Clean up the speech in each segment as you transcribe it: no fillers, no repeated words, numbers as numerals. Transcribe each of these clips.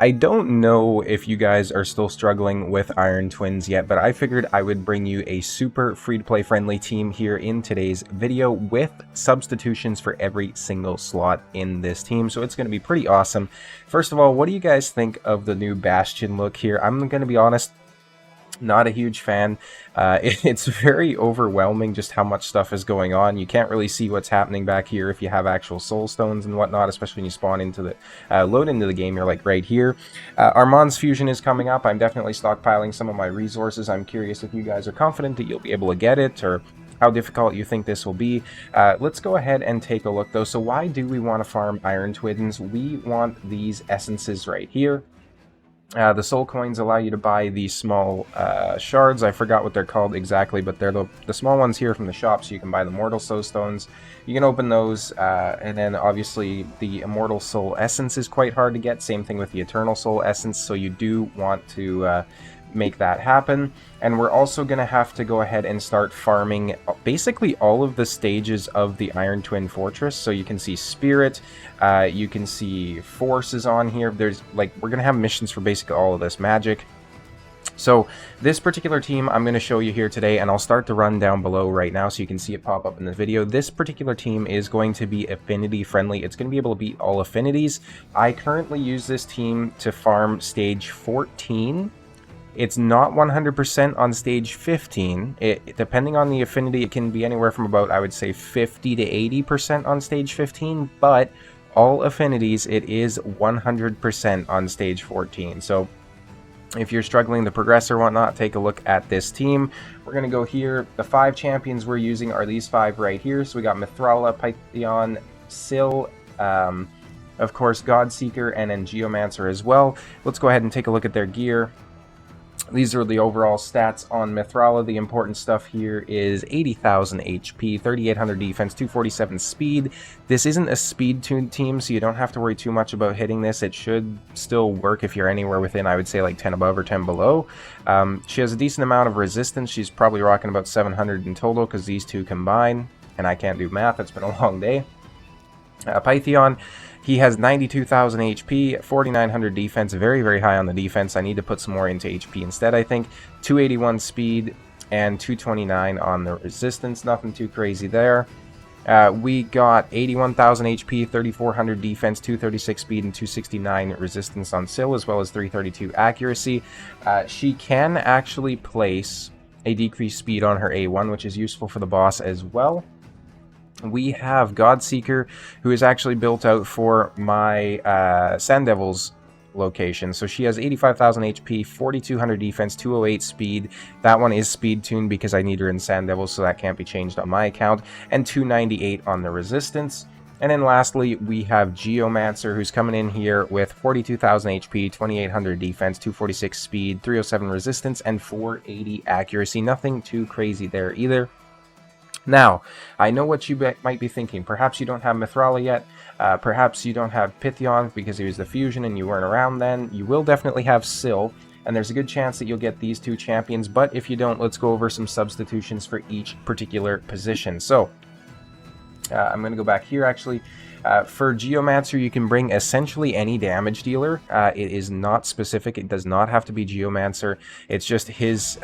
I don't know if you guys are still struggling with Iron Twins yet, but I figured I would bring you a super free-to-play friendly team here in today's video with substitutions for every single slot in this team, so it's going to be pretty awesome. First of all, what do you guys think of the new Bastion look here? I'm going to be honest, not a huge fan. It's very overwhelming just how much stuff is going on. You can't really see what's happening back here if you have actual soul stones and whatnot, especially when you spawn into the load into the game. You're like right here. Armand's fusion is coming up. I'm definitely stockpiling some of my resources. I'm curious if you guys are confident that you'll be able to get it, or how difficult you think this will be. Let's go ahead and take a look though. So why do we want to farm Iron Twins? We want these essences right here. The soul coins allow you to buy these small shards. I forgot what they're called exactly, but they're the small ones here from the shop, so you can buy the mortal soul stones. You can open those, and then obviously the immortal soul essence is quite hard to get. Same thing with the eternal soul essence, so you do want to make that happen. And we're also going to have to go ahead and start farming basically all of the stages of the Iron Twin Fortress. So you can see Spirit, you can see Forces on here. There's like, we're going to have missions for basically all of this magic. So this particular team I'm going to show you here today, and I'll start to run down below right now so you can see it pop up in the video. This particular team is going to be affinity friendly. It's going to be able to beat all affinities. I currently use this team to farm stage 14. It's not 100% on stage 15. Depending on the affinity, it can be anywhere from about, I would say, 50 to 80% on stage 15, but all affinities, it is 100% on stage 14. So if you're struggling to progress or whatnot, take a look at this team. We're going to go here. The 5 champions we're using are these 5 right here. So we got Mithrala, Pythion, Syl, of course, Godseeker, and then Geomancer as well. Let's go ahead and take a look at their gear. These are the overall stats on Mithrala. The important stuff here is 80,000 HP, 3,800 defense, 247 speed. This isn't a speed-tuned team, so you don't have to worry too much about hitting this. It should still work if you're anywhere within, I would say, like 10 above or 10 below. She has a decent amount of resistance. She's probably rocking about 700 in total because these two combine, and I can't do math. It's been a long day. Pythion, he has 92,000 HP, 4,900 defense, very, very high on the defense. I need to put some more into HP instead, I think. 281 speed and 229 on the resistance, nothing too crazy there. We got 81,000 HP, 3,400 defense, 236 speed, and 269 resistance on Syl, as well as 332 accuracy. She can actually place a decreased speed on her A1, which is useful for the boss as well. We have Godseeker, who is actually built out for my Sand Devils location. So she has 85,000 HP, 4,200 defense, 208 speed. That one is speed tuned because I need her in Sand Devils, so that can't be changed on my account. And 298 on the resistance. And then lastly, we have Geomancer, who's coming in here with 42,000 HP, 2,800 defense, 246 speed, 307 resistance, and 480 accuracy. Nothing too crazy there either. Now, I know what you might be thinking. Perhaps you don't have Mithrala yet. Perhaps you don't have Pythion because he was the fusion and you weren't around then. You will definitely have Syl, and there's a good chance that you'll get these 2 champions. But if you don't, let's go over some substitutions for each particular position. So, I'm going to go back here actually. For Geomancer, you can bring essentially any damage dealer. It is not specific. It does not have to be Geomancer. It's just his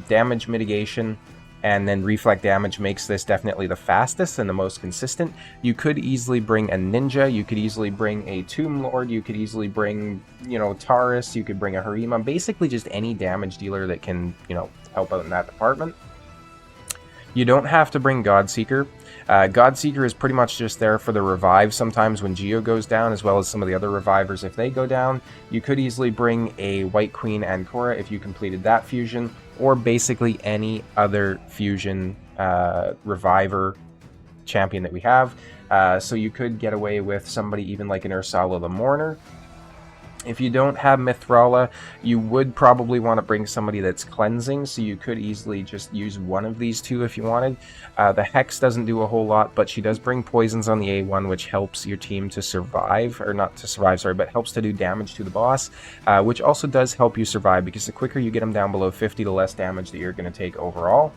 damage mitigation and then reflect damage makes this definitely the fastest and the most consistent. You could easily bring a ninja, you could easily bring a tomb lord, you could easily bring, you know, Taurus, you could bring a Harima, basically just any damage dealer that can, you know, help out in that department. You don't have to bring Godseeker. Godseeker is pretty much just there for the revive sometimes when Geo goes down, as well as some of the other revivers if they go down. You could easily bring a White Queen Ancora if you completed that fusion, or basically any other fusion reviver champion that we have. So you could get away with somebody even like an Ursala the Mourner. If you don't have Mithrala, you would probably want to bring somebody that's cleansing, so you could easily just use one of these 2 if you wanted. The Hex doesn't do a whole lot, but she does bring poisons on the A1, which helps your team to survive, or not to survive, sorry, but helps to do damage to the boss, which also does help you survive, because the quicker you get them down below 50, the less damage that you're going to take overall.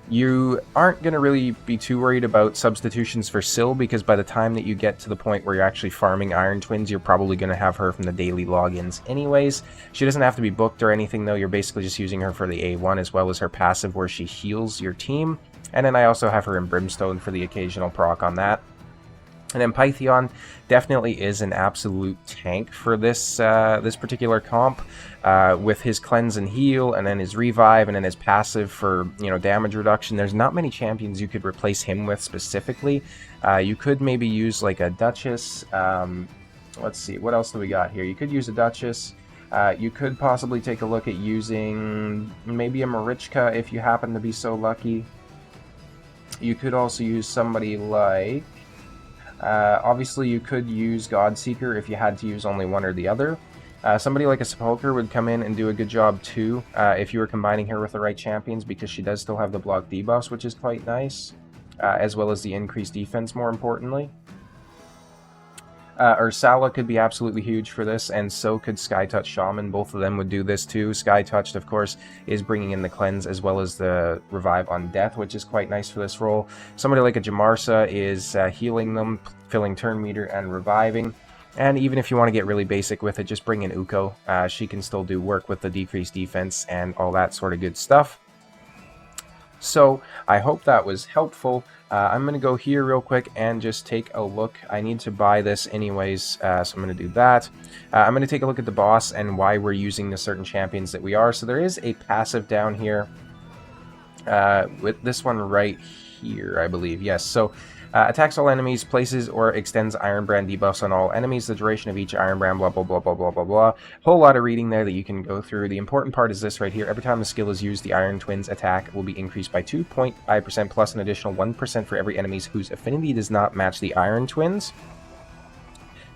You aren't going to really be too worried about substitutions for Syl, because by the time that you get to the point where you're actually farming Iron Twins, you're probably going to have her from the daily logins anyways. She doesn't have to be booked or anything, though. You're basically just using her for the A1 as well as her passive where she heals your team. And then I also have her in Brimstone for the occasional proc on that. And then Pythion definitely is an absolute tank for this this particular comp, with his cleanse and heal, and then his revive, and then his passive for, you know, damage reduction. There's not many champions you could replace him with specifically. You could maybe use like a Duchess. Let's see, what else do we got here? You could use a Duchess. You could possibly take a look at using maybe a Marichka if you happen to be so lucky. You could also use somebody like... obviously, you could use Godseeker if you had to use only one or the other. Somebody like a Sepulcher would come in and do a good job too, if you were combining her with the right champions, because she does still have the block debuffs, which is quite nice, as well as the increased defense, more importantly. Ursala could be absolutely huge for this, and so could Skytouch Shaman. Both of them would do this too. Skytouched, of course, is bringing in the cleanse as well as the revive on death, which is quite nice for this role. Somebody like a Jamarsa is healing them, filling turn meter, and reviving. And even if you want to get really basic with it, just bring in Uko. She can still do work with the decreased defense and all that sort of good stuff. So I hope that was helpful. I'm going to go here real quick and just take a look. I need to buy this anyways, so I'm going to do that. I'm going to take a look at the boss and why we're using the certain champions that we are. So there is a passive down here with this one right here, I believe. Yes, so attacks all enemies, places or extends Iron Brand debuffs on all enemies, the duration of each Iron Brand, blah, blah, blah, blah, blah, blah, blah. Whole lot of reading there that you can go through. The important part is this right here. Every time the skill is used, the Iron Twins attack will be increased by 2.5% plus an additional 1% for every enemy whose affinity does not match the Iron Twins.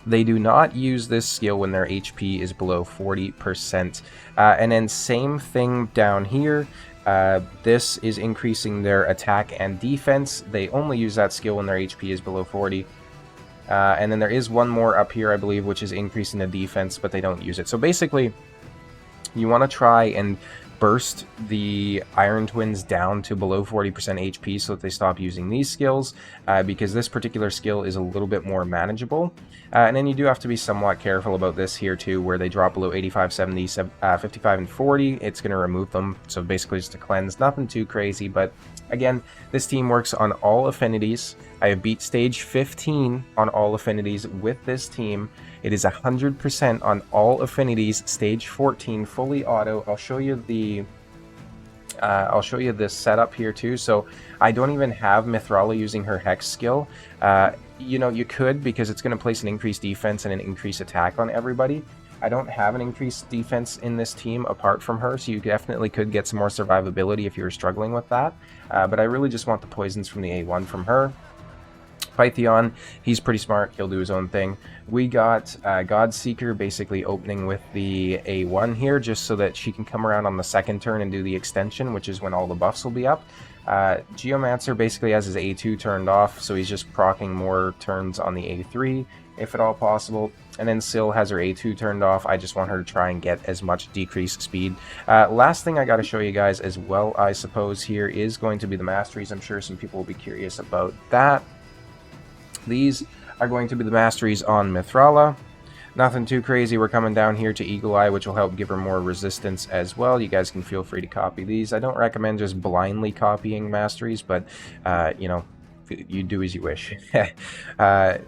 They do not use this skill when their HP is below 40%. And then same thing down here. This is increasing their attack and defense. They only use that skill when their HP is below 40. And then there is one more up here, I believe, which is increasing the defense, but they don't use it. So basically, you want to try and burst the Iron Twins down to below 40% HP so that they stop using these skills, because this particular skill is a little bit more manageable. And then you do have to be somewhat careful about this here too, where they drop below 85, 70, 55, and 40. It's going to remove them, so basically just a cleanse. Nothing too crazy, but again, this team works on all affinities. I have beat stage 15 on all affinities with this team. It is 100% on all affinities, stage 14, fully auto. I'll show you the setup here too. So I don't even have Mithrala using her Hex skill. You know, you could, because it's going to place an increased defense and an increased attack on everybody. I don't have an increased defense in this team apart from her, so you definitely could get some more survivability if you were struggling with that. But I really just want the poisons from the A1 from her. Pythion, he's pretty smart, he'll do his own thing. We got Godseeker basically opening with the A1 here, just so that she can come around on the second turn and do the extension, which is when all the buffs will be up. Geomancer basically has his A2 turned off, so he's just proccing more turns on the A3, if at all possible. And then Syl has her A2 turned off. I just want her to try and get as much decreased speed. Last thing I got to show you guys as well, I suppose, here is going to be the masteries. I'm sure some people will be curious about that. These are going to be the masteries on Mithrala. Nothing too crazy. We're coming down here to Eagle Eye, which will help give her more resistance as well. You guys can feel free to copy these. I don't recommend just blindly copying masteries, but, you know, you do as you wish.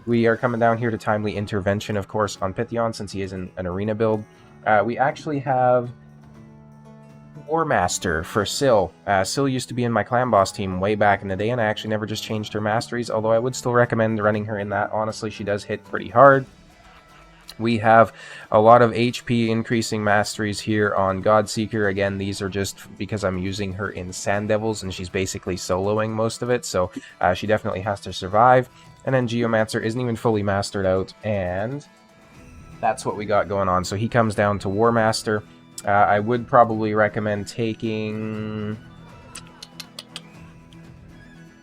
We are coming down here to Timely Intervention, of course, on Pythion, since he is in an arena build. We actually have War Master for Syl. Syl used to be in my clan boss team way back in the day, and I actually never just changed her masteries, although I would still recommend running her in that. Honestly, she does hit pretty hard. We have a lot of HP increasing masteries here on Godseeker. Again, these are just because I'm using her in Sand Devils, and she's basically soloing most of it, so she definitely has to survive. And then Geomancer isn't even fully mastered out, and that's what we got going on. So he comes down to War Master. I would probably recommend taking...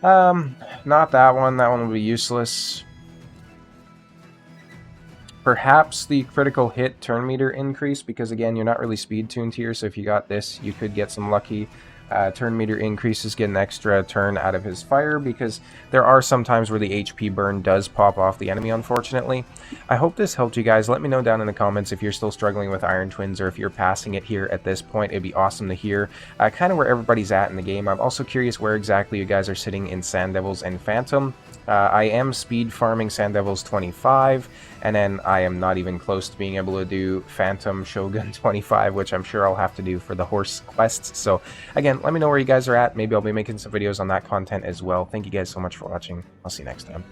not that one. That one would be useless. Perhaps the critical hit turn meter increase, because again, you're not really speed tuned here, so if you got this, you could get some lucky. turn meter increases, get an extra turn out of his fire, because there are some times where the HP burn does pop off the enemy, unfortunately. I hope this helped you guys. Let me know down in the comments if you're still struggling with Iron Twins or if you're passing it here at this point. It'd be awesome to hear kind of where everybody's at in the game. I'm also curious where exactly you guys are sitting in Sand Devils and Phantom. I am speed farming Sand Devils 25, and then I am not even close to being able to do Phantom Shogun 25, which I'm sure I'll have to do for the horse quests. So again, let me know where you guys are at. Maybe I'll be making some videos on that content as well. Thank you guys so much for watching. I'll see you next time.